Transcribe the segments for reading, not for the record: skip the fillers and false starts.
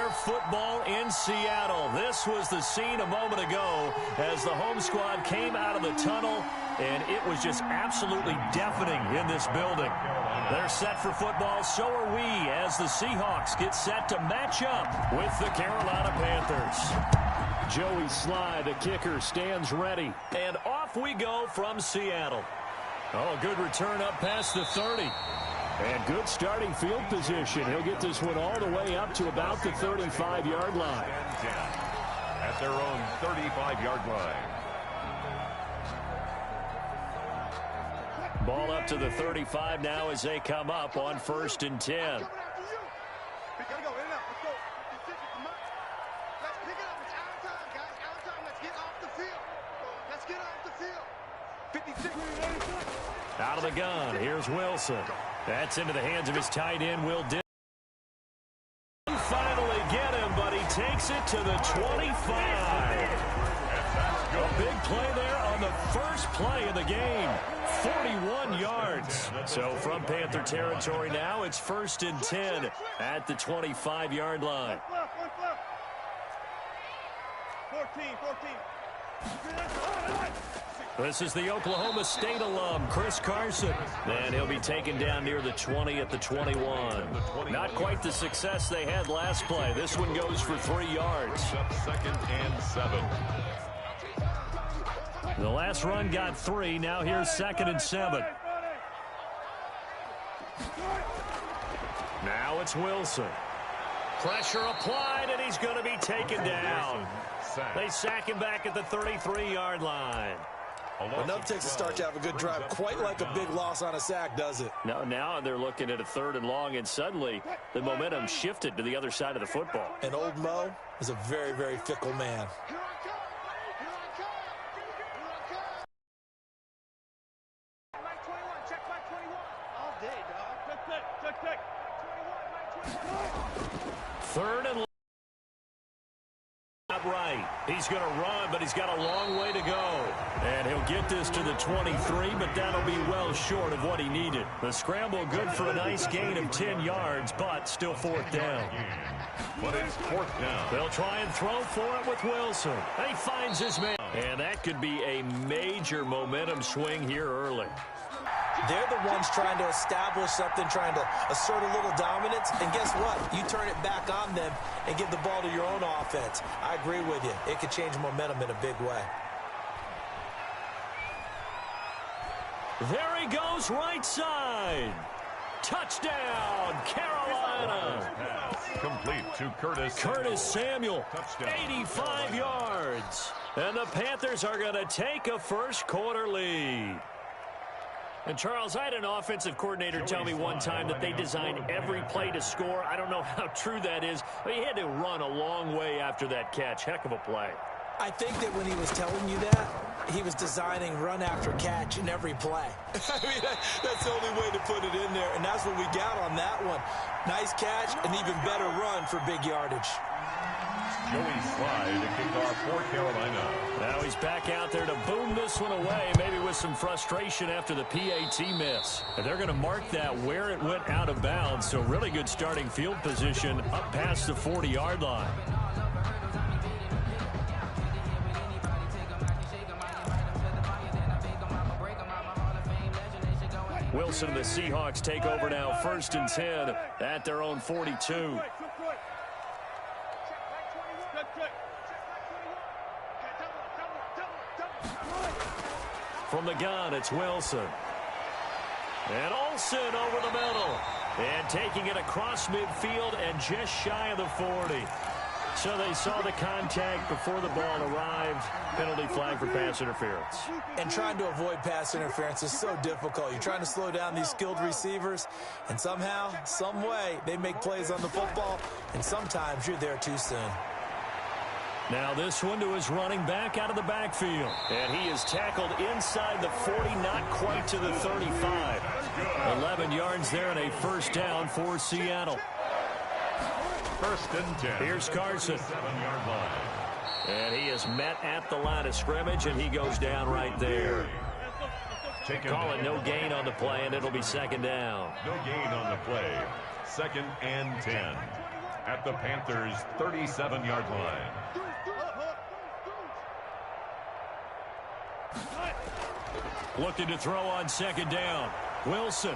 more football in Seattle. This was the scene a moment ago as the home squad came out of the tunnel, and it was just absolutely deafening in this building. They're set for football, so are we, as the Seahawks get set to match up with the Carolina Panthers. Joey Sly, the kicker, stands ready, and off we go from Seattle. Oh, a good return up past the 30. And good starting field position. He'll get this one all the way up to about the 35-yard line. At their own 35-yard line. Ball up to the 35 now as they come up on 1st and 10. Out of the gun, here's Wilson. That's into the hands of his tight end, Will Dick. Finally get him, but he takes it to the 25. A big play there on the first play of the game. 41 yards. So from Panther territory now, it's 1st and 10 at the 25-yard line. 14. This is the Oklahoma State alum, Chris Carson. And he'll be taken down near the 20 at the 21. Not quite the success they had last play. This one goes for 3 yards. 2nd and 7. The last run got 3. Now here's 2nd and 7. Now it's Wilson. Pressure applied, and he's going to be taken down. They sack him back at the 33-yard line. Enough takes a start to have a good drive. Quite like a big loss on a sack, does it? No, now they're looking at a 3rd and long, and suddenly the momentum shifted to the other side of the football. And old Mo is a very, very fickle man. Third and right. He's going to run, but he's got a long way to go. And he'll get this to the 23, but that'll be well short of what he needed. The scramble good for a nice gain of 10 yards, but still 4th down. But it's 4th down. They'll try and throw for it with Wilson. He finds his man. And that could be a major momentum swing here early. They're the ones trying to establish something, trying to assert a little dominance. And guess what? You turn it back on them and give the ball to your own offense. I agree with you. It could change momentum in a big way. There he goes, right side. Touchdown, Carolina. Complete to Curtis Samuel, 85 yards. And the Panthers are going to take a first-quarter lead. And, Charles, I had an offensive coordinator tell me one time that they designed every play to score. I don't know how true that is, but he had to run a long way after that catch. Heck of a play. I think that when he was telling you that, he was designing run after catch in every play. I mean, that's the only way to put it in there, and that's what we got on that one. Nice catch, an even better run for big yardage. Joey Sly to kick off for Carolina. Now he's back out there to boom this one away, maybe with some frustration after the PAT miss. And they're going to mark that where it went out of bounds, so really good starting field position up past the 40-yard line. Wilson and the Seahawks take over now, 1st and 10 at their own 42. From the gun, it's Wilson. And Olsen over the middle. And taking it across midfield and just shy of the 40. So they saw the contact before the ball arrived. Penalty flag for pass interference. And trying to avoid pass interference is so difficult. You're trying to slow down these skilled receivers, and somehow, some way, they make plays on the football, and sometimes you're there too soon. Now this one to his running back out of the backfield. And he is tackled inside the 40, not quite to the 35. 11 yards there and a 1st down for Seattle. 1st and 10. Here's Carson. 7-yard line. And he is met at the line of scrimmage, and he goes down right there. Calling no gain on the play, and it'll be 2nd down. No gain on the play. 2nd and 10. at the Panthers' 37-yard line. Looking to throw on second down. Wilson.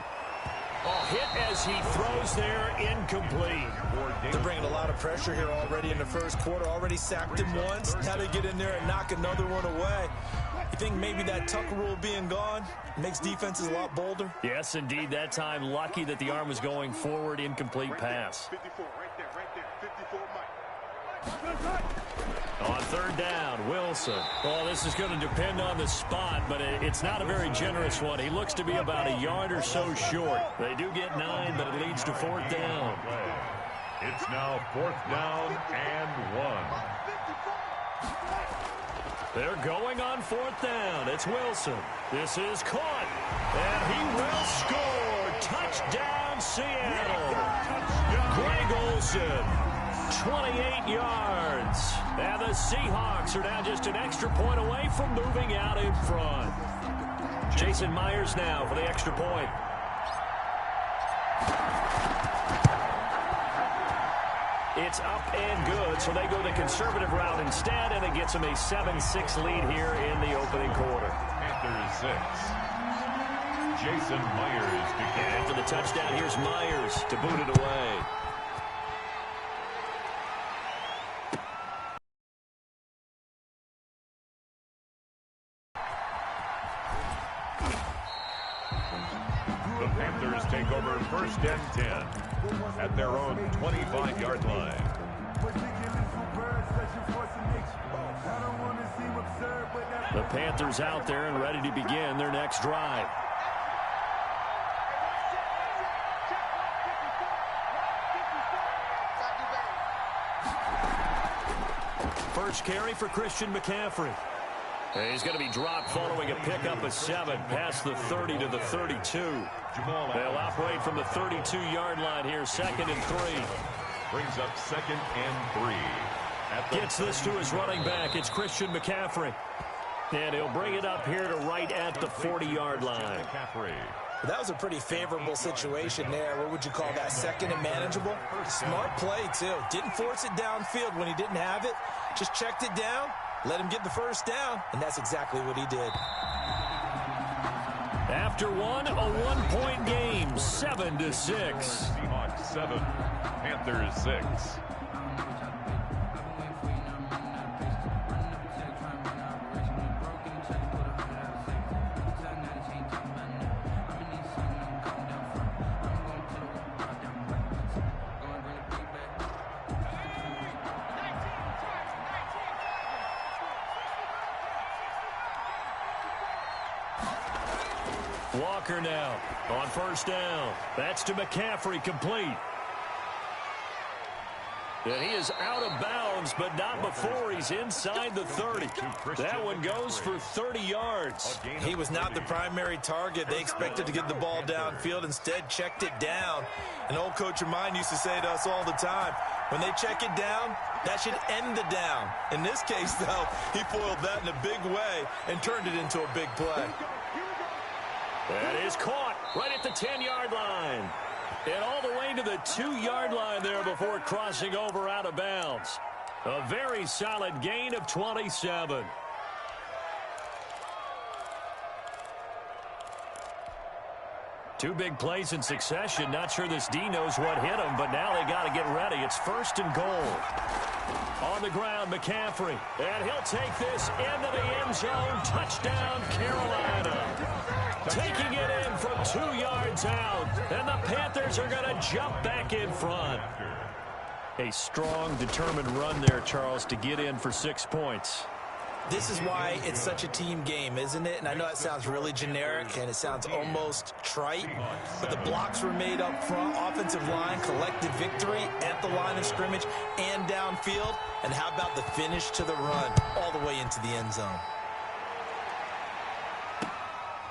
Hit as he throws there, incomplete. They're bringing a lot of pressure here already in the first quarter. Already sacked him once. Now they get in there and knock another one away. You think maybe that Tucker rule being gone makes defenses a lot bolder? Yes, indeed. That time, lucky that the arm was going forward. Incomplete pass. 54, right there, 54, Mike. On third down, Wilson. Well, this is going to depend on the spot, but it's not a very generous one. He looks to be about a yard or so short. They do get 9, but it leads to fourth down. It's now fourth down and 1. They're going on fourth down. It's Wilson. This is caught, and he will score. Touchdown, Seattle. Greg Olsen. 28 yards. And the Seahawks are now just an extra point away from moving out in front. Jason Myers now for the extra point. It's up and good, so they go the conservative route instead, and it gets them a 7-6 lead here in the opening quarter. Panthers 6. Jason Myers to get and after the touchdown, here's Myers to boot it away. The Panthers take over first and 10 at their own 25-yard line. The Panthers out there and ready to begin their next drive. First carry for Christian McCaffrey. And he's going to be dropped following a pickup of 7 past the 30 to the 32. They'll operate from the 32-yard line here, 2nd and 3. Brings up 2nd and 3. Gets this to his running back. It's Christian McCaffrey. And he'll bring it up here to right at the 40-yard line. That was a pretty favorable situation there. What would you call that? 2nd and manageable? Smart play, too. Didn't force it downfield when he didn't have it. Just checked it down. Let him get the first down, and that's exactly what he did. After one, a one-point game, 7-6. Seahawks 7, Panthers 6. Walker now on first down. That's to McCaffrey, complete. And he is out of bounds, but not before he's inside the 30. That one goes for 30 yards. He was not the primary target. They expected to get the ball downfield. Instead, checked it down. An old coach of mine used to say to us all the time, when they check it down, that should end the down. In this case, though, he foiled that in a big way and turned it into a big play. That is caught right at the 10-yard line. And all the way to the 2-yard line there before crossing over out of bounds. A very solid gain of 27. Two big plays in succession. Not sure this D knows what hit him, but now they got to get ready. It's 1st and goal. On the ground, McCaffrey. And he'll take this into the end zone. Touchdown, Carolina. Taking it in from 2 yards out. And the Panthers are going to jump back in front. A strong, determined run there, Charles, to get in for 6 points. This is why it's such a team game, isn't it? And I know it sounds really generic and it sounds almost trite, but the blocks were made up front, offensive line, collected victory at the line of scrimmage and downfield. And how about the finish to the run all the way into the end zone?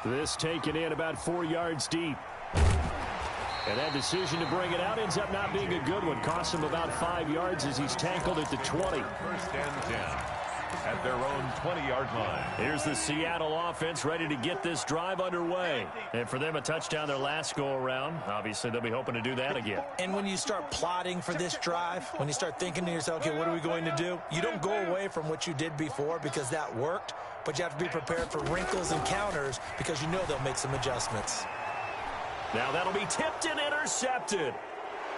This taken in about 4 yards deep. And that decision to bring it out ends up not being a good one. Costs him about 5 yards as he's tackled at the 20. 1st and 10. at their own 20-yard line. Here's the Seattle offense ready to get this drive underway. And for them, a touchdown their last go-around. Obviously, they'll be hoping to do that again. And when you start plotting for this drive, when you start thinking to yourself, okay, what are we going to do? You don't go away from what you did before because that worked, but you have to be prepared for wrinkles and counters because you know they'll make some adjustments. Now that'll be tipped and intercepted.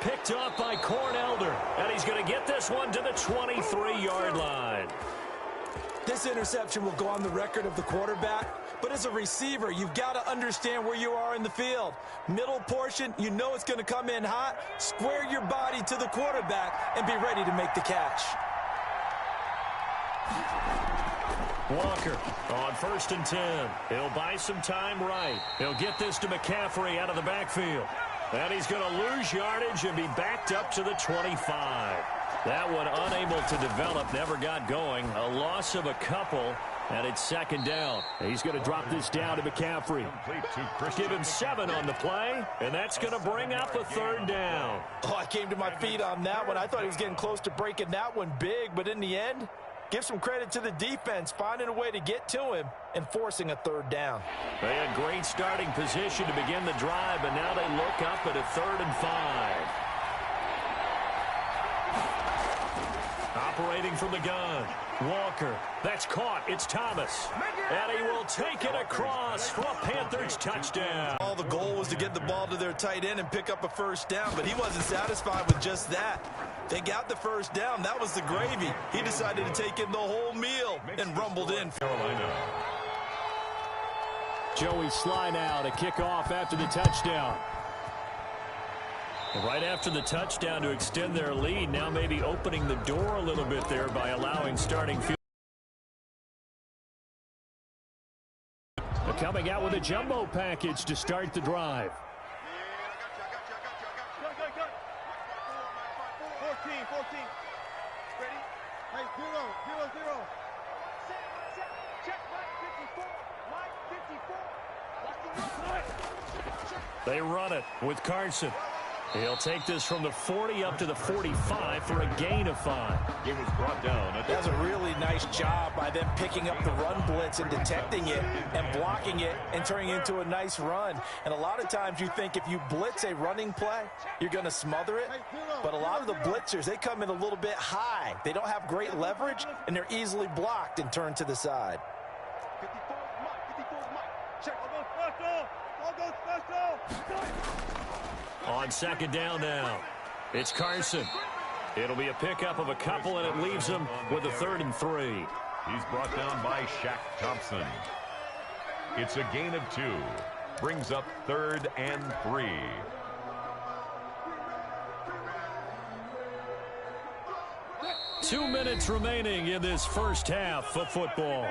Picked off by Cornelder, and he's going to get this one to the 23-yard line. This interception will go on the record of the quarterback, but as a receiver, you've got to understand where you are in the field. Middle portion, you know it's going to come in hot. Square your body to the quarterback and be ready to make the catch. Walker on 1st and 10. He'll buy some time right. He'll get this to McCaffrey out of the backfield. And he's going to lose yardage and be backed up to the 25. That one unable to develop, never got going. A loss of a couple, and it's 2nd down. He's going to drop this down to McCaffrey. Give him 7 on the play, and that's going to bring up a 3rd down. Oh, I came to my feet on that one. I thought he was getting close to breaking that one big, but in the end, give some credit to the defense, finding a way to get to him and forcing a 3rd down. They had great starting position to begin the drive, but now they look up at a 3rd and 5. Operating from the gun, Walker. That's caught. It's Thomas. And he will take it across for a Panthers touchdown. All the goal was to get the ball to their tight end and pick up a 1st down, but he wasn't satisfied with just that. They got the 1st down. That was the gravy. He decided to take in the whole meal and rumbled in. Carolina. Joey Sly now to kick off after the touchdown. Right after the touchdown to extend their lead, now maybe opening the door a little bit there by allowing starting field. Coming out with a jumbo package to start the drive. 14. Ready? Hey, 0. Check, Mike 54. They run it with Carson. He'll take this from the 40 up to the 45 for a gain of 5. It was brought down. That was a really nice job by them picking up the run blitz and detecting it and blocking it and turning it into a nice run. And a lot of times you think if you blitz a running play, you're going to smother it. But a lot of the blitzers, they come in a little bit high. They don't have great leverage, and they're easily blocked and turned to the side. 54 Mike. Check. All goes special. On 2nd down now, it's Carson. It'll be a pickup of a couple, and it leaves him with a 3rd and 3. He's brought down by Shaq Thompson. It's a gain of 2. Brings up 3rd and 3. Two minutes remaining in this first half of football.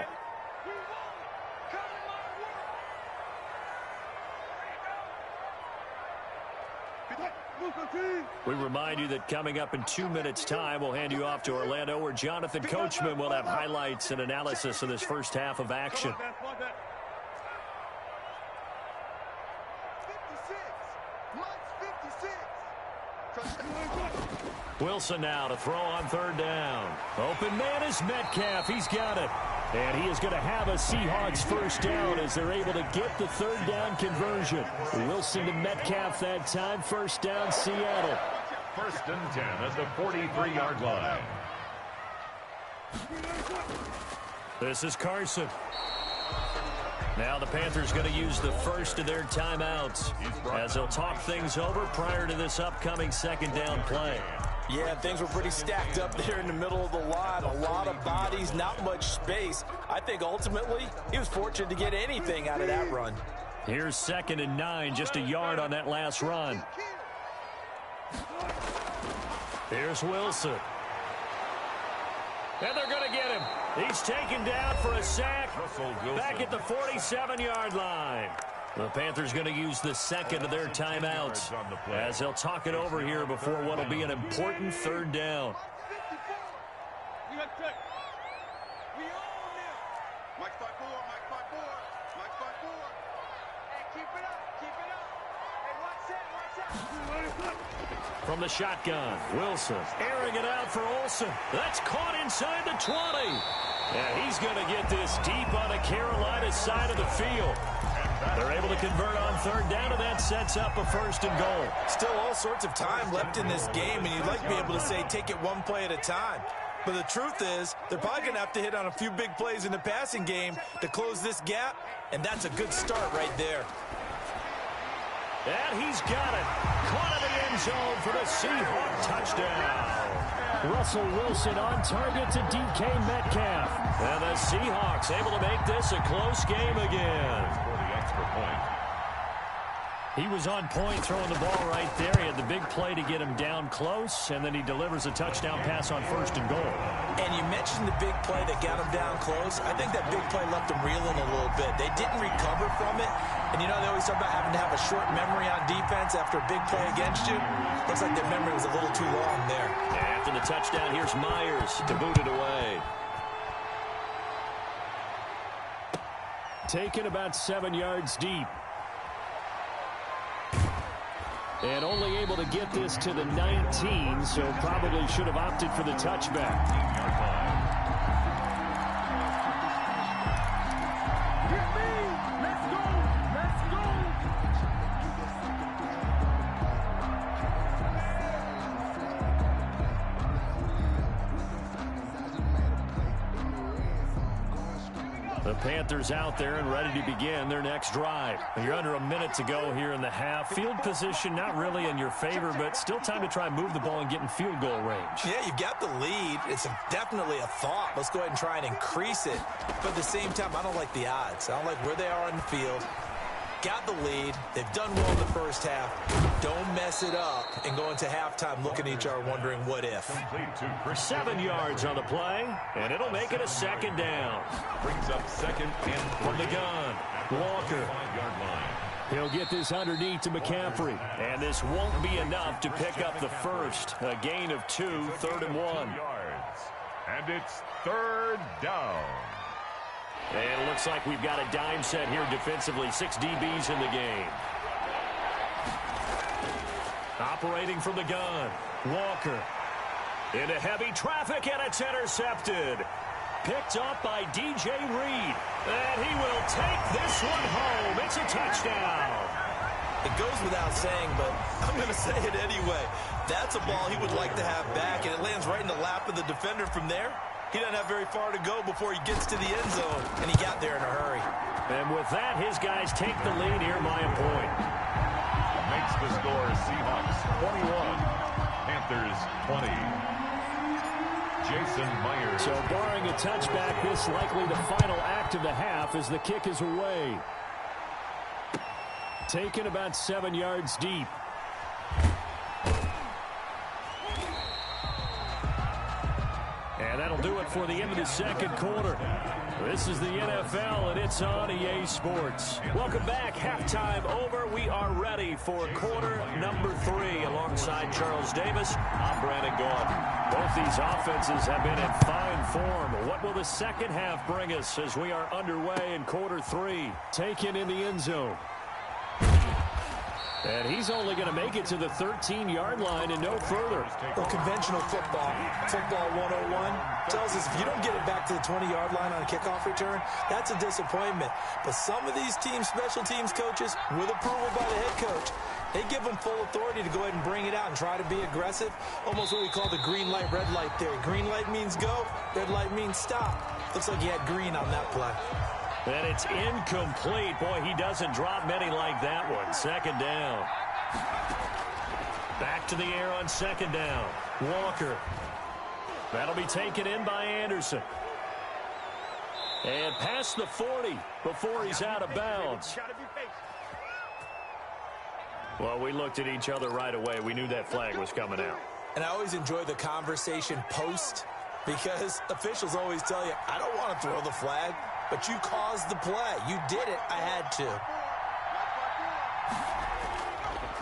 We remind you that coming up in 2 minutes' time, we'll hand you off to Orlando, where Jonathan Coachman will have highlights and analysis of this first half of action. 56. Wilson now to throw on 3rd down. Open man is Metcalf. He's got it. And he is going to have a Seahawks 1st down as they're able to get the 3rd down conversion. Wilson to Metcalf that time. 1st down, Seattle. 1st and 10 at the 43-yard line. This is Carson. Now the Panthers going to use the first of their timeouts as they'll talk things over prior to this upcoming 2nd down play. Yeah, things were pretty stacked up there in the middle of the line. A lot of bodies, not much space. I think ultimately he was fortunate to get anything out of that run. Here's 2nd and 9, just a yard on that last run. Here's Wilson. And they're going to get him. He's taken down for a sack back at the 47-yard line. The Panthers going to use the 2nd of their timeouts as they'll talk it over here before what will be an important 3rd down. Mike 5-4. Hey, keep it up. Hey, watch that. From the shotgun, Wilson airing it out for Olsen. That's caught inside the 20. And he's going to get this deep on the Carolina side of the field. They're able to convert on third down, and that sets up a 1st and goal. Still all sorts of time left in this game, and you'd like to be able to say take it one play at a time. But the truth is, they're probably going to have to hit on a few big plays in the passing game to close this gap, and that's a good start right there. And he's got it. Caught in the end zone for the Seahawks touchdown. Russell Wilson on target to DK Metcalf. And the Seahawks able to make this a close game again. For the extra point. He was on point throwing the ball right there. He had the big play to get him down close, and then he delivers a touchdown pass on 1st and goal. And you mentioned the big play that got him down close. I think that big play left him reeling a little bit. They didn't recover from it. And you know, they always talk about having to have a short memory on defense after a big play against you. Looks like their memory was a little too long there. After the touchdown, here's Myers to boot it away. Taken about 7 yards deep. And only able to get this to the 19, so probably should have opted for the touchback. The Panthers out there and ready to begin their next drive. You're under a minute to go here in the half. Field position not really in your favor, but still time to try and move the ball and get in field goal range. Yeah, you've got the lead. It's definitely a thought. Let's go ahead and try and increase it. But at the same time, I don't like the odds. I don't like where they are on the field. Got the lead. They've done well in the first half. Don't mess it up and go into halftime looking at each other wondering what if. 7 yards on the play, and it'll make it a 2nd down. Brings up 2nd and 3. From the gun, Walker. 5-yard line. He'll get this underneath to McCaffrey. And this won't be enough to pick up the first. A gain of 2, 3rd and 1. Yards. And it's 3rd down. And it looks like we've got a dime set here defensively. 6 DBs in the game. Operating from the gun, Walker. Into heavy traffic, and it's intercepted. Picked up by DJ Reed. And he will take this one home. It's a touchdown. It goes without saying, but I'm going to say it anyway. That's a ball he would like to have back, and it lands right in the lap of the defender from there. He doesn't have very far to go before he gets to the end zone, and he got there in a hurry. And with that, his guys take the lead here by a point. Makes the score Seahawks 21, Panthers 20. Jason Myers. So barring a touchback, this likely the final act of the half as the kick is away. Taken about 7 yards deep. And that'll do it for the end of the second quarter. This is the NFL, and it's on EA Sports. Welcome back. Halftime over. We are ready for quarter number 3. Alongside Charles Davis, I'm Brandon Gordon. Both these offenses have been in fine form. What will the second half bring us as we are underway in quarter 3? Taken in the end zone. And he's only going to make it to the 13-yard line and no further. Well, conventional football 101, tells us if you don't get it back to the 20-yard line on a kickoff return, that's a disappointment. But some of these team special teams coaches, with approval by the head coach, they give them full authority to go ahead and bring it out and try to be aggressive. Almost what we call the green light, red light theory. Green light means go, red light means stop. Looks like he had green on that play. And it's incomplete. Boy, he doesn't drop many like that one. 2nd down. Back to the air on 2nd down. Walker. That'll be taken in by Anderson. And past the 40 before he's out of bounds. Well, we looked at each other right away. We knew that flag was coming out. And I always enjoy the conversation post, because officials always tell you, I don't want to throw the flag. But you caused the play. You did it. I had to.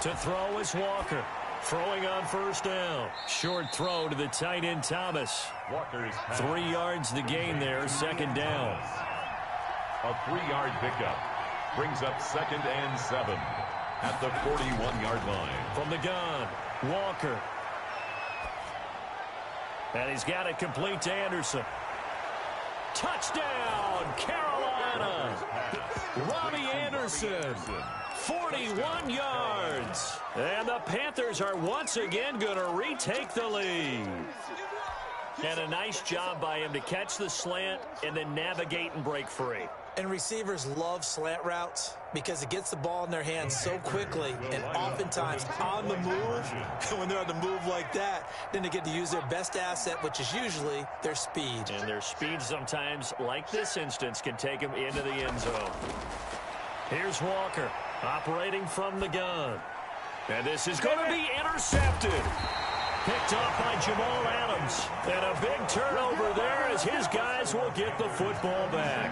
To throw is Walker. Throwing on 1st down. Short throw to the tight end, Thomas. Walker's 3 yards the gain there. 2nd down. A 3-yard pickup. Brings up 2nd and 7 at the 41-yard line. From the gun, Walker. And he's got it complete to Anderson. Touchdown, Carolina. Robbie Anderson, 41 yards. And the Panthers are once again going to retake the lead. And a nice job by him to catch the slant and then navigate and break free. And receivers love slant routes because it gets the ball in their hands so quickly and oftentimes on the move. And when they're on the move like that, then they get to use their best asset, which is usually their speed. And their speed sometimes, like this instance, can take them into the end zone. Here's Walker operating from the gun. And this is going to be intercepted. Picked off by Jamal Adams. And a big turnover there as his guys will get the football back.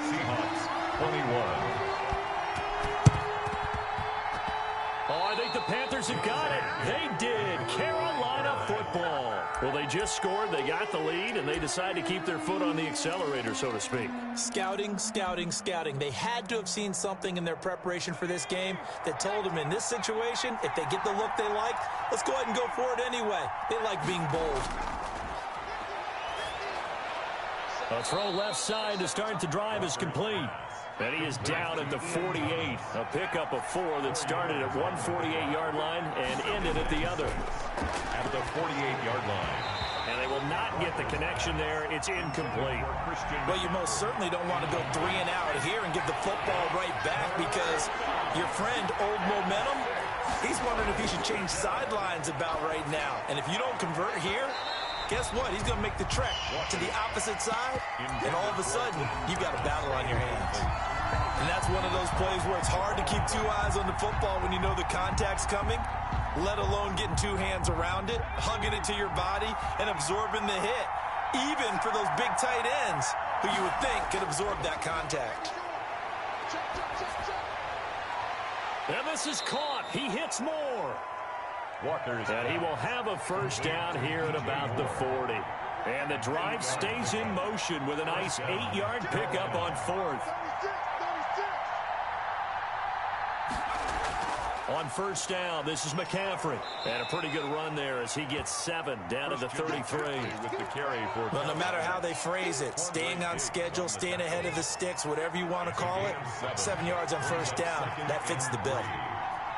Seahawks 21. Oh, I think the Panthers have got it. They did. Carolina football. Well, they just scored, they got the lead, and they decide to keep their foot on the accelerator, so to speak. Scouting, scouting, scouting. They had to have seen something in their preparation for this game that told them in this situation, if they get the look they like, let's go ahead and go for it anyway. They like being bold. A throw left side to start the drive is complete. And he is down at the 48. A pickup of 4 that started at one 48-yard line and ended at the other. At the 48-yard line. And they will not get the connection there. It's incomplete. Well, you most certainly don't want to go 3 and out here and give the football right back because your friend, Old Momentum, he's wondering if he should change sidelines about right now. And if you don't convert here, guess what? He's going to make the trek to the opposite side, and all of a sudden, you've got a battle on your hands. And that's one of those plays where it's hard to keep 2 eyes on the football when you know the contact's coming, let alone getting 2 hands around it, hugging it to your body, and absorbing the hit, even for those big tight ends who you would think could absorb that contact. And this is caught. He hits more. And he will have a first down here at about the 40. And the drive stays in motion with a nice 8-yard pickup on 4th. On first down, this is McCaffrey. And a pretty good run there as he gets 7 down to the 33. Well, no matter how they phrase it, staying on schedule, staying ahead of the sticks, whatever you want to call it, 7 yards on first down, that fits the bill.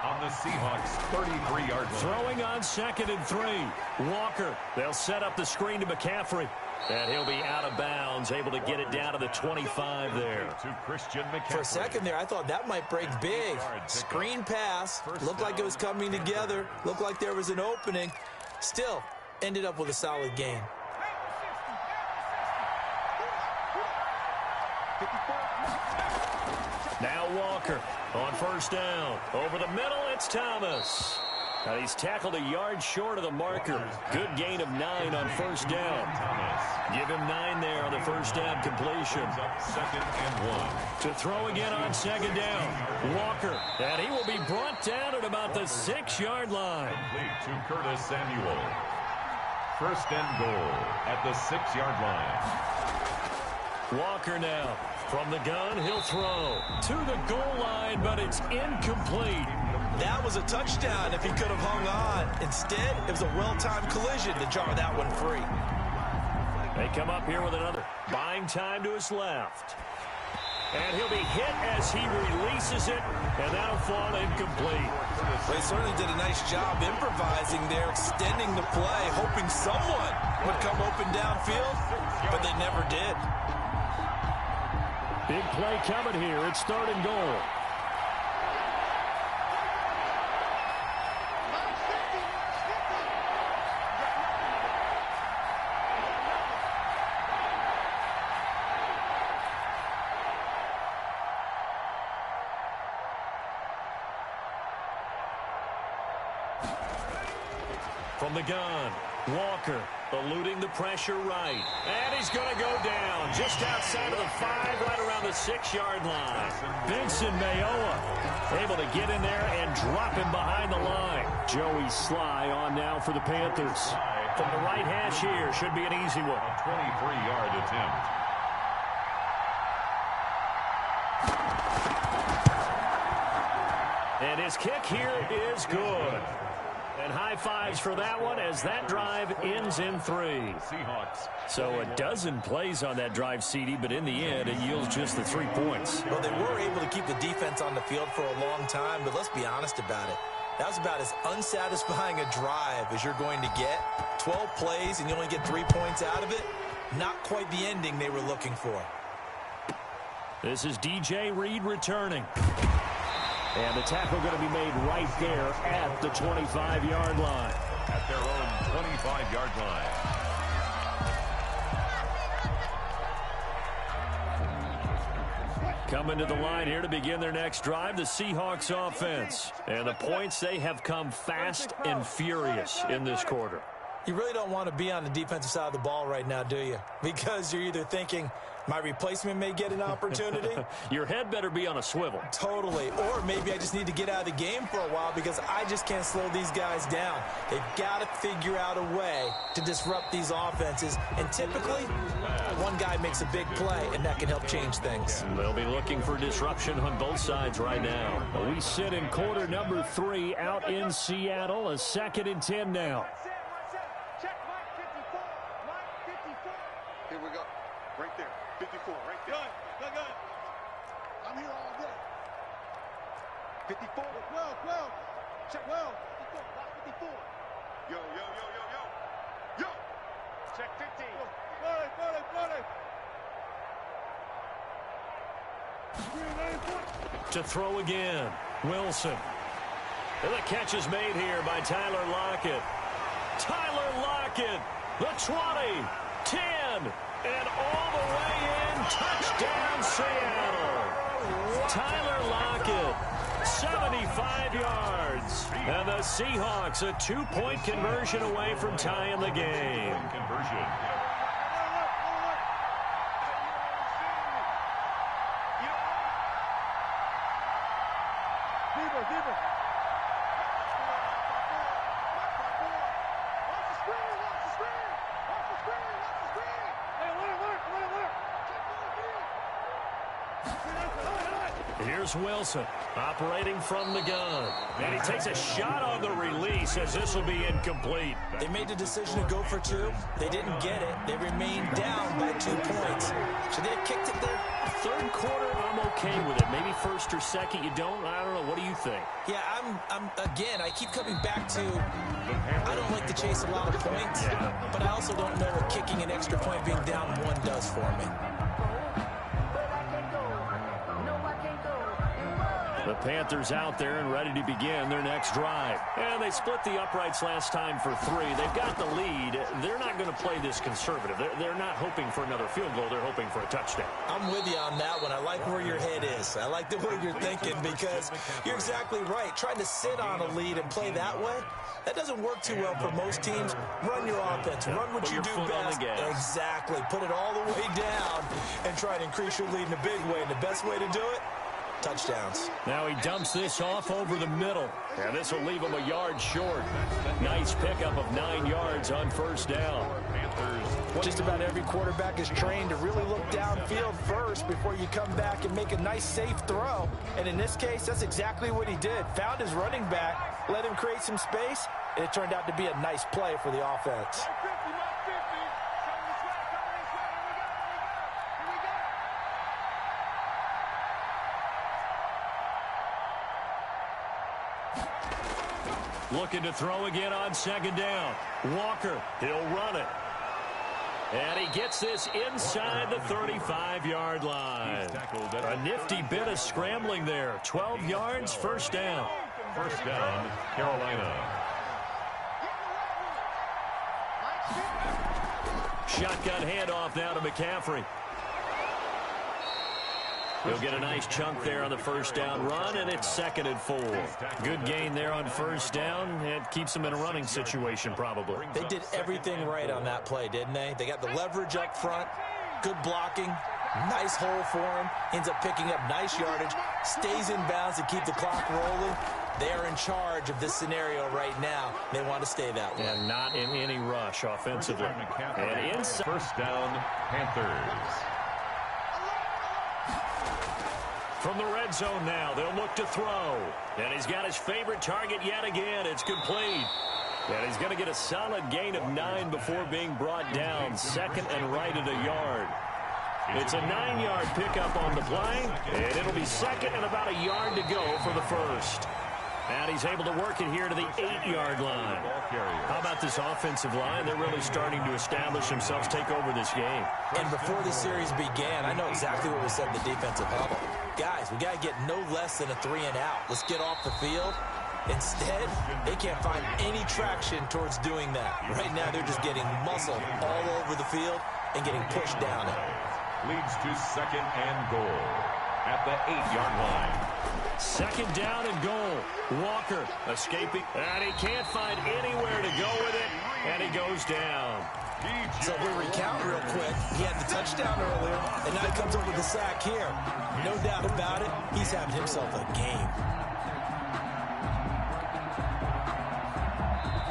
On the Seahawks 33-yard line. Throwing on 2nd and 3. Walker, they'll set up the screen to McCaffrey. And he'll be out of bounds, able to get it down to the 25 there. To Christian McCaffrey. For a second there, I thought that might break big. Screen pass, looked like it was coming together, looked like there was an opening. Still, ended up with a solid gain. Now Walker on first down. Over the middle, it's Thomas. He's tackled a yard short of the marker. Good gain of 9 on first down. Give him 9 there on the first down completion. 2nd and 1. To throw again on 2nd down. Walker, and he will be brought down at about the 6-yard line. Complete to Curtis Samuel. 1st and goal at the 6-yard line. Walker now. From the gun, he'll throw to the goal line, but it's incomplete. That was a touchdown if he could have hung on. Instead, it was a well-timed collision to jar that one free. They come up here with another. Buying time to his left. And he'll be hit as he releases it, and that'll fall incomplete. They certainly did a nice job improvising there, extending the play, hoping someone would come open downfield, but they never did. Big play coming here. It's 3rd and goal. From the gun, Walker eluding the pressure right. And he's going to go down just outside of the 5, right around the 6-yard line. Vincent Mayoa able to get in there and drop him behind the line. Joey Sly on now for the Panthers. From the right hash here, should be an easy one. A 23-yard attempt. And his kick here is good. And high fives for that one as that drive ends in 3. Seahawks. So a dozen plays on that drive, CD, but in the end, it yields just the 3 points. Well, they were able to keep the defense on the field for a long time, but let's be honest about it. That was about as unsatisfying a drive as you're going to get. 12 plays and you only get 3 points out of it. Not quite the ending they were looking for. This is DJ Reed returning. And the tackle going to be made right there at the 25-yard line. At their own 25-yard line. Coming to the line here to begin their next drive, the Seahawks offense. And the points, they have come fast and furious in this quarter. You really don't want to be on the defensive side of the ball right now, do you? Because you're either thinking, my replacement may get an opportunity. Your head better be on a swivel. Totally. Or maybe I just need to get out of the game for a while because I just can't slow these guys down. They've got to figure out a way to disrupt these offenses. And typically, one guy makes a big play, and that can help change things. They'll be looking for disruption on both sides right now. We sit in quarter number 3 out in Seattle. A 2nd and 10 now. Check, Mike 54. Mike 54. Here we go. Right there. 54, right there. Good. I'm here all day. 54. 12. Check, 12. 54. Lock 54. Yo. Check 50. 40. To throw again, Wilson. And the catch is made here by Tyler Lockett. Tyler Lockett, the 20, 10, and all the way in. Touchdown, Seattle. Tyler Lockett, 75 yards. And the Seahawks a 2-point conversion away from tying the game. Conversion. Deeper. Here's Wilson operating from the gun. And he takes a shot on the release as this will be incomplete. They made the decision to go for 2. They didn't get it. They remained down by 2 points. Should they have kicked it there? Third quarter, I'm okay with it. Maybe first or second, you don't. I don't know. What do you think? Yeah, again, I keep coming back to I don't like to chase a lot of points, but I also don't know what kicking an extra point being down 1 does for me. The Panthers out there and ready to begin their next drive. And they split the uprights last time for 3. They've got the lead. They're not going to play this conservative. They're not hoping for another field goal. They're hoping for a touchdown. I'm with you on that one. I like where your head is. I like the way you're thinking because you're exactly right. Trying to sit on a lead and play that way, that doesn't work too well for most teams. Run your offense. Run what you do best. Exactly. Put it all the way down and try to increase your lead in a big way. And the best way to do it, touchdowns. Now he dumps this off over the middle. And this will leave him a yard short. Nice pickup of 9 yards on first down. Just about every quarterback is trained to really look downfield first before you come back and make a nice, safe throw. And in this case, that's exactly what he did. Found his running back, let him create some space, and it turned out to be a nice play for the offense. Looking to throw again on 2nd down. Walker, he'll run it. And he gets this inside the 35-yard line. A nifty bit of scrambling there. 12 yards, first down. First down, Carolina. Shotgun handoff now to McCaffrey. He'll get a nice chunk there on the first down run, and it's 2nd and 4. Good gain there on first down. It keeps them in a running situation, probably. They did everything right on that play, didn't they? They got the leverage up front, good blocking, nice hole for him, ends up picking up nice yardage, stays in bounds to keep the clock rolling. They are in charge of this scenario right now. They want to stay that way. And not in any rush offensively. And inside. First down, Panthers. From the red zone now, they'll look to throw. And he's got his favorite target yet again. It's complete. And he's going to get a solid gain of 9 before being brought down. Second and right at a yard. It's a 9-yard pickup on the play, and it'll be second and about a yard to go for the first. And he's able to work it here to the 8-yard line. How about this offensive line? They're really starting to establish themselves, take over this game. And before this series began, I know exactly what we said in the defensive huddle. Guys, we got to get no less than a 3-and-out. Let's get off the field. Instead, they can't find any traction towards doing that. Right now, they're just getting muscle all over the field and getting pushed down it. Leads to second and goal at the 8-yard line. Second down and goal. Walker escaping, and he can't find anywhere to go with it, and he goes down. So if we recount real quick, he had the touchdown earlier, and now he comes up with the sack here. No doubt about it, he's having himself a game.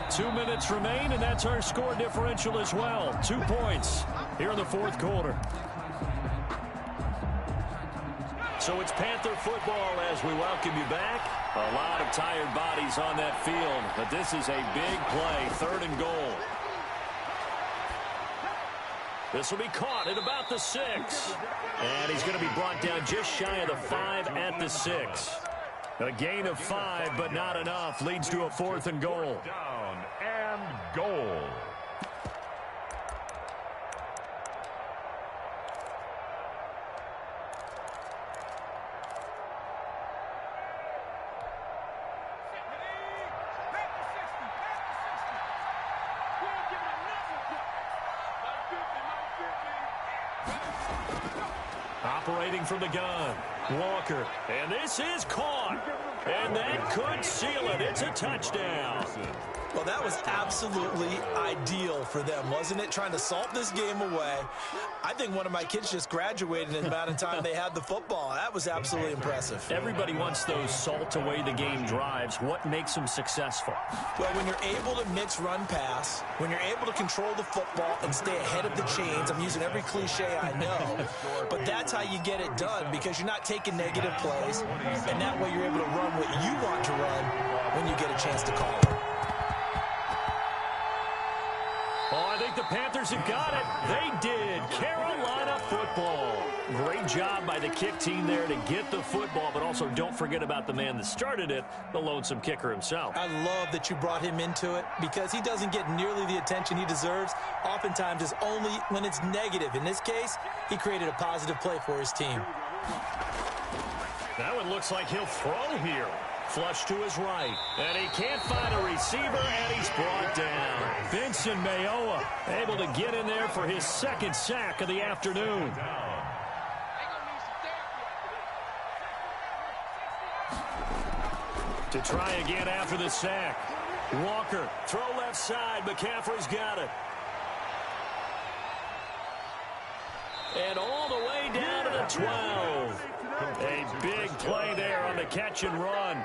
2 minutes remain, and that's our score differential as well. 2 points here in the fourth quarter. So it's Panther football as we welcome you back. A lot of tired bodies on that field, but this is a big play, third and goal. This will be caught at about the 6. And he's going to be brought down just shy of the 5 at the 6. A gain of 5, but not enough. Leads to a fourth and goal. Down and goal. Operating from the gun, Walker, and this is caught, and that could seal it. It's a touchdown. Well, that was absolutely ideal for them, wasn't it? Trying to salt this game away. I think one of my kids just graduated in the amount of time they had the football. That was absolutely impressive. Everybody wants those salt away the game drives. What makes them successful? Well, when you're able to mix run-pass, when you're able to control the football and stay ahead of the chains, I'm using every cliche I know, but that's how you get it done because you're not taking negative plays, and that way you're able to run what you want to run when you get a chance to call it. Oh, I think the Panthers have got it. They did. Carolina football. Great job by the kick team there to get the football, but also don't forget about the man that started it, the lonesome kicker himself. I love that you brought him into it because he doesn't get nearly the attention he deserves. Oftentimes it's only when it's negative. In this case, he created a positive play for his team. That one looks like he'll throw here. Flush to his right, and he can't find a receiver, and he's brought down. Vincent Mayoa able to get in there for his second sack of the afternoon. To try again after the sack. Walker, throw left side. McCaffrey's got it. And all the way down to the 12. A big play there on the catch and run.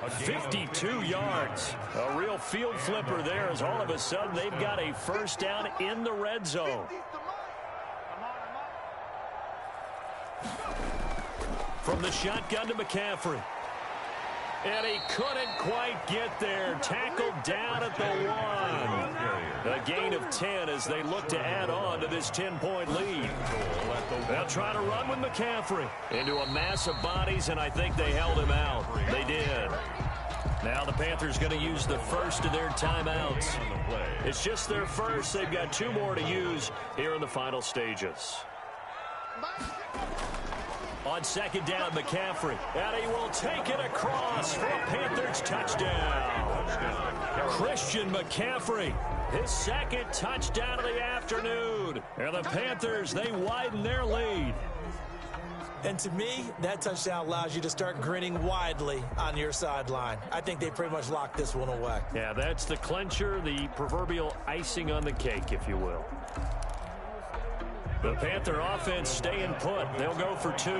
52 yards. A real field flipper there as all of a sudden they've got a first down in the red zone. From the shotgun to McCaffrey. And he couldn't quite get there. Tackled down at the 1. A gain of 10 as they look to add on to this 10-point lead. They'll try to run with McCaffrey into a mass of bodies, and I think they held him out. They did. Now the Panthers going to use the first of their timeouts. It's just their first. They've got 2 more to use here in the final stages. On second down, McCaffrey. And he will take it across for a Panthers touchdown. Christian McCaffrey, his second touchdown of the afternoon. And the Panthers, they widen their lead. And to me, that touchdown allows you to start grinning widely on your sideline. I think they pretty much locked this one away. Yeah, that's the clincher, the proverbial icing on the cake, if you will. The Panther offense staying put. They'll go for 2.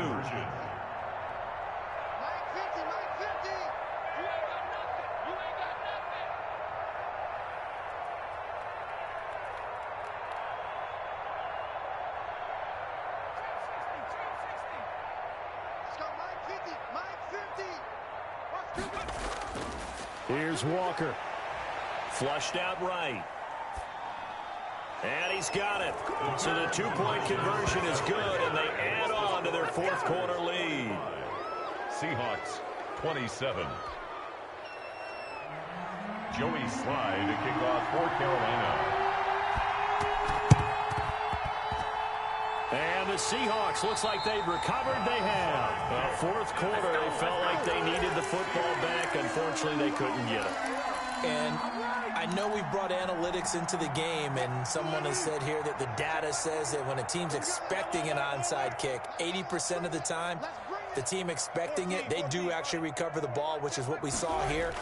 Here's Walker. Flushed out right. And he's got it. So the two-point conversion is good, and they add on to their fourth quarter lead. Seahawks 27. Joey Slye to kick off for Carolina. And the Seahawks, looks like they've recovered. They have. Fourth quarter, they felt like they needed the football back. Unfortunately, they couldn't get it. And I know we brought analytics into the game, and someone has said here that the data says that when a team's expecting an onside kick, 80% of the time, the team expecting it, they do actually recover the ball, which is what we saw here.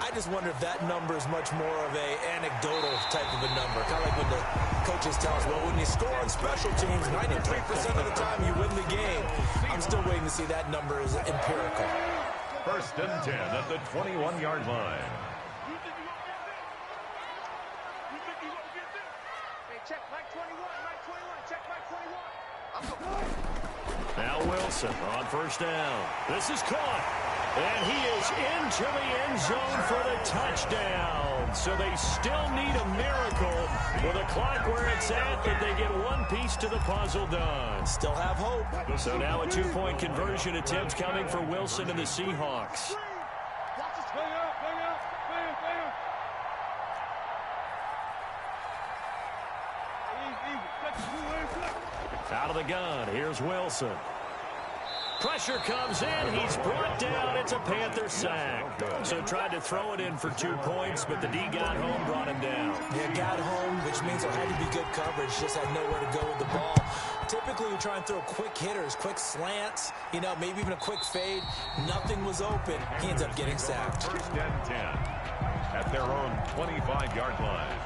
I just wonder if that number is much more of a anecdotal type of a number. Kind of like when the coaches tell us, well, when you score on special teams, 93% of the time you win the game. I'm still waiting to see that number is empirical. First and 10 at the 21-yard line. Check Mike 21, Mike 21, check Mike 21. Now Wilson on first down. This is caught. And he is into the end zone for the touchdown. So they still need a miracle with a clock where it's at that they get one piece to the puzzle done. Still have hope. So now a two-point conversion attempt coming for Wilson and the Seahawks. Out of the gun, here's Wilson. Pressure comes in, he's brought down, it's a Panther sack. So tried to throw it in for 2 points, but the D got home, brought him down. Yeah, got home, which means there had to be good coverage, just had nowhere to go with the ball. Typically, we try and throw quick hitters, quick slants, you know, maybe even a quick fade. Nothing was open. He ends up getting sacked. First and 10 at their own 25-yard line.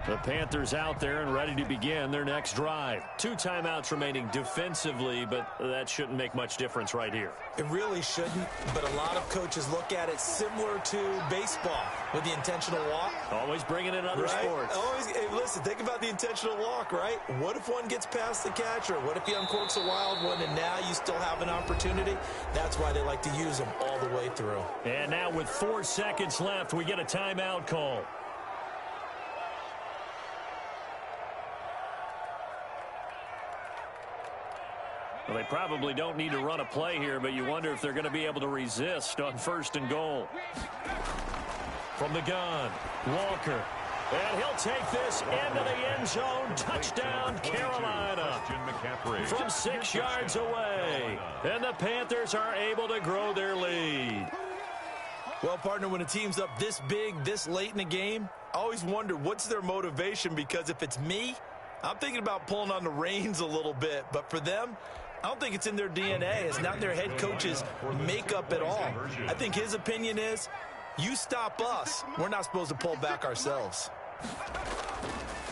The Panthers out there and ready to begin their next drive. 2 timeouts remaining defensively, but that shouldn't make much difference right here. It really shouldn't, but a lot of coaches look at it similar to baseball with the intentional walk. Always bringing in other sports. Always, hey, listen, think about the intentional walk, right? What if one gets past the catcher? What if he uncorks a wild one and now you still have an opportunity? That's why they like to use them all the way through. And now with 4 seconds left, we get a timeout call. Well, they probably don't need to run a play here, but you wonder if they're going to be able to resist on first and goal. From the gun, Walker. And he'll take this into the end zone. Touchdown, Carolina. From 6 yards away. And the Panthers are able to grow their lead. Well, partner, when a team's up this big, this late in the game, I always wonder what's their motivation, because if it's me, I'm thinking about pulling on the reins a little bit. But for them, I don't think it's in their DNA. It's not in their head coach's makeup at all. I think his opinion is, you stop us, we're not supposed to pull back ourselves.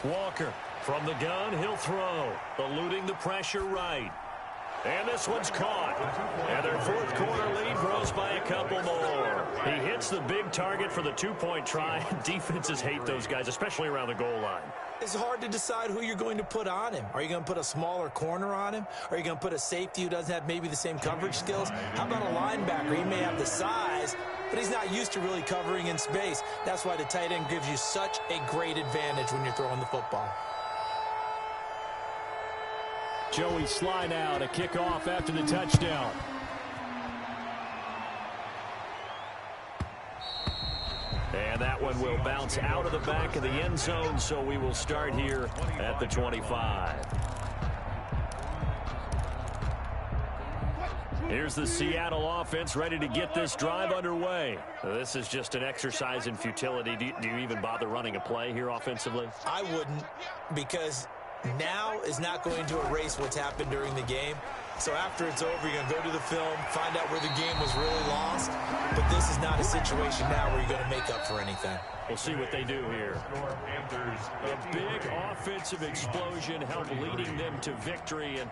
Walker from the gun, he'll throw. Eluding the pressure right. And this one's caught. And their fourth quarter lead grows by a couple more. He hits the big target for the 2-point try. Defenses hate those guys, especially around the goal line. It's hard to decide who you're going to put on him. Are you going to put a smaller corner on him? Are you going to put a safety who doesn't have maybe the same coverage skills? How about a linebacker? He may have the size, but he's not used to really covering in space. That's why the tight end gives you such a great advantage when you're throwing the football. Joey Slye now to kick off after the touchdown. And that one will bounce out of the back of the end zone, so we will start here at the 25. Here's the Seattle offense ready to get this drive underway. This is just an exercise in futility. Do you even bother running a play here offensively? I wouldn't, because now is not going to erase what's happened during the game. So after it's over, you're going to go to the film, find out where the game was really lost. But this is not a situation now where you're going to make up for anything. We'll see what they do here. A big offensive explosion helped leading them to victory. And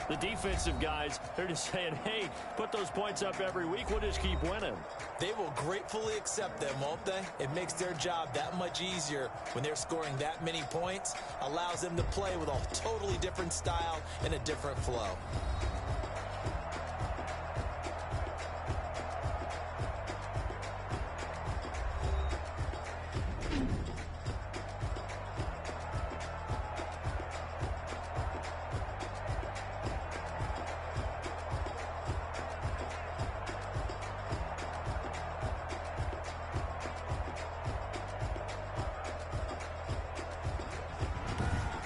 the defensive guys, they're just saying, hey, put those points up every week. We'll just keep winning. They will gratefully accept them, won't they? It makes their job that much easier when they're scoring that many points. Allows them to play with a totally different style and a different flow.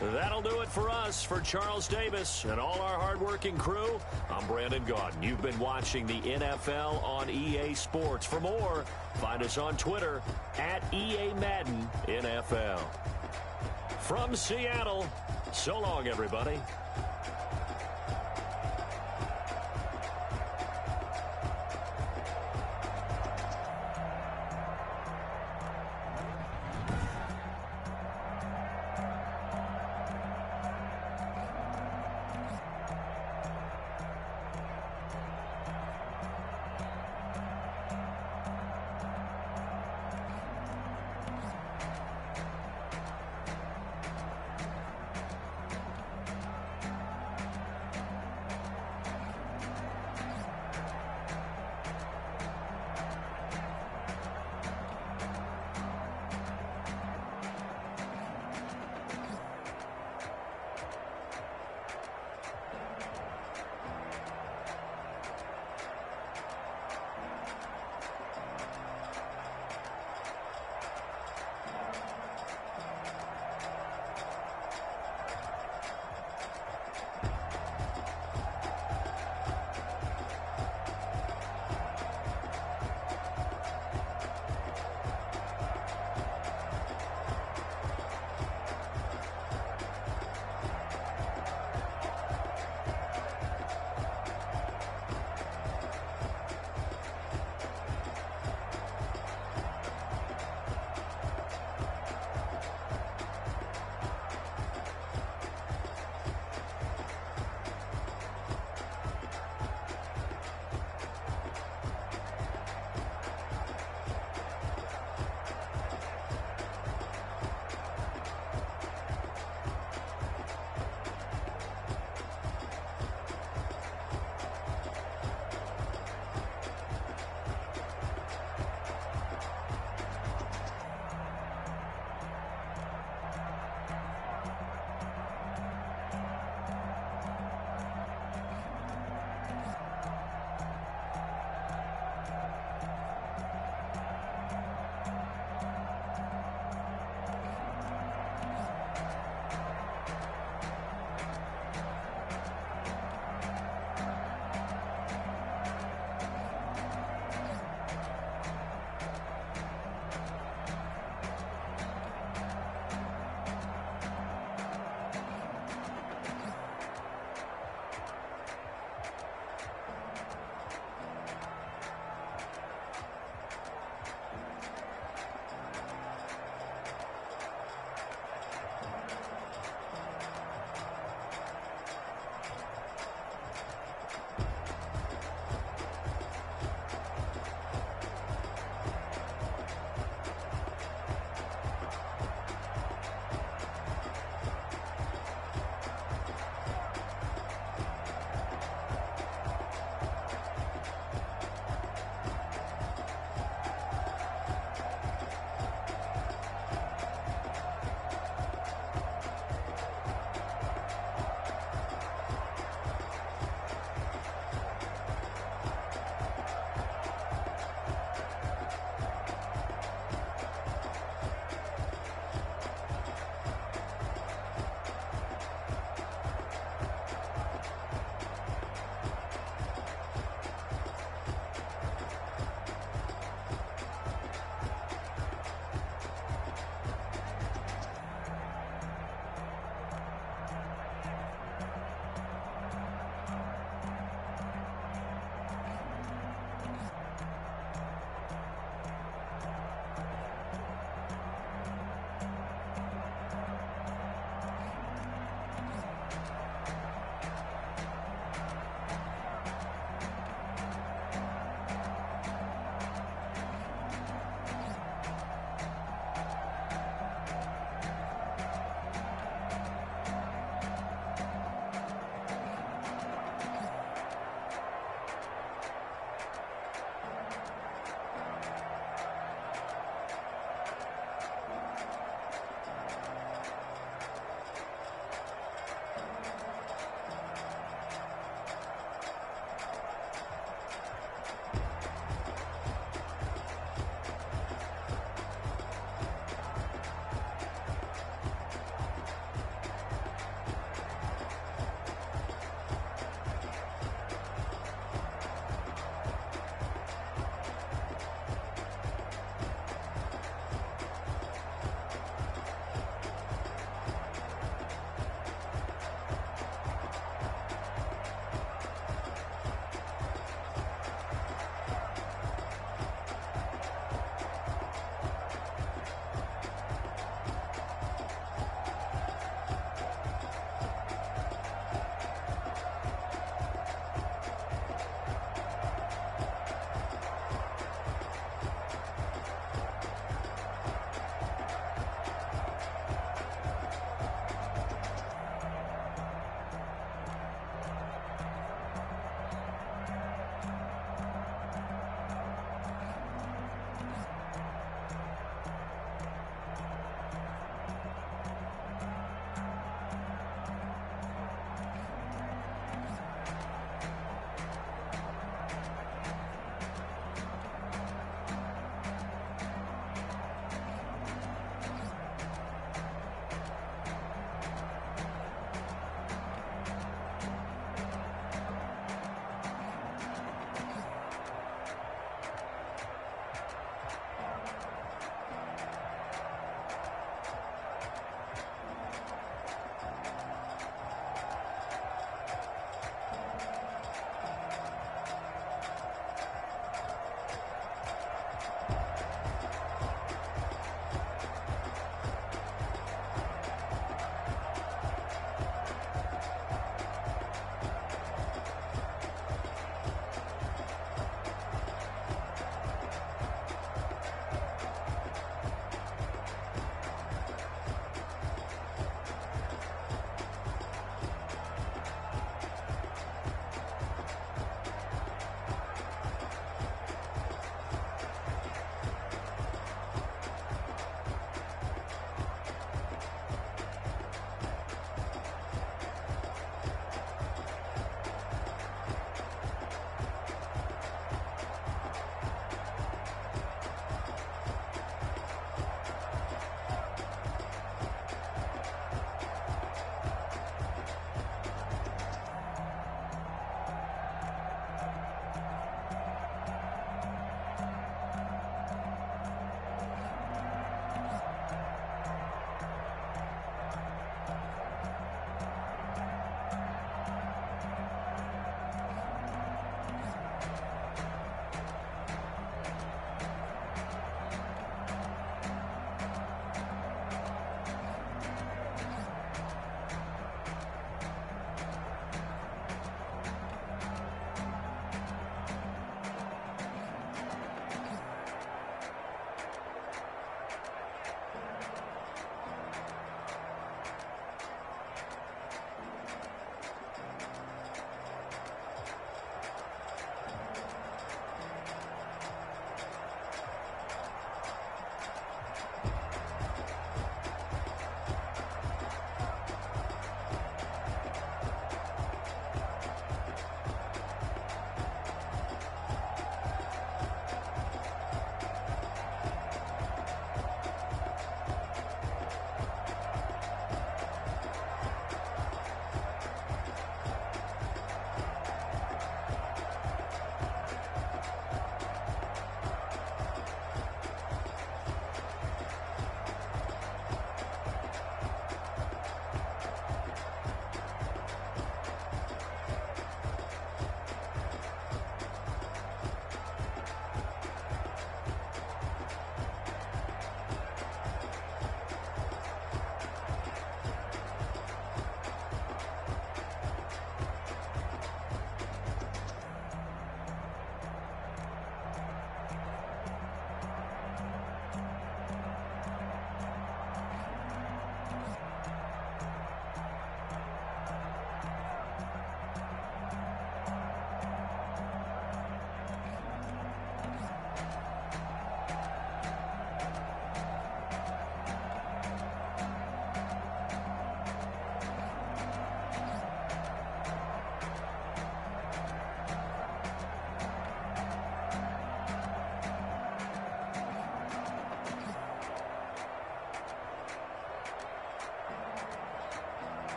That'll do it for us. For Charles Davis and all our hardworking crew, I'm Brandon Gaudin. You've been watching the NFL on EA Sports. For more, find us on Twitter at EA Madden NFL. From Seattle, so long, everybody.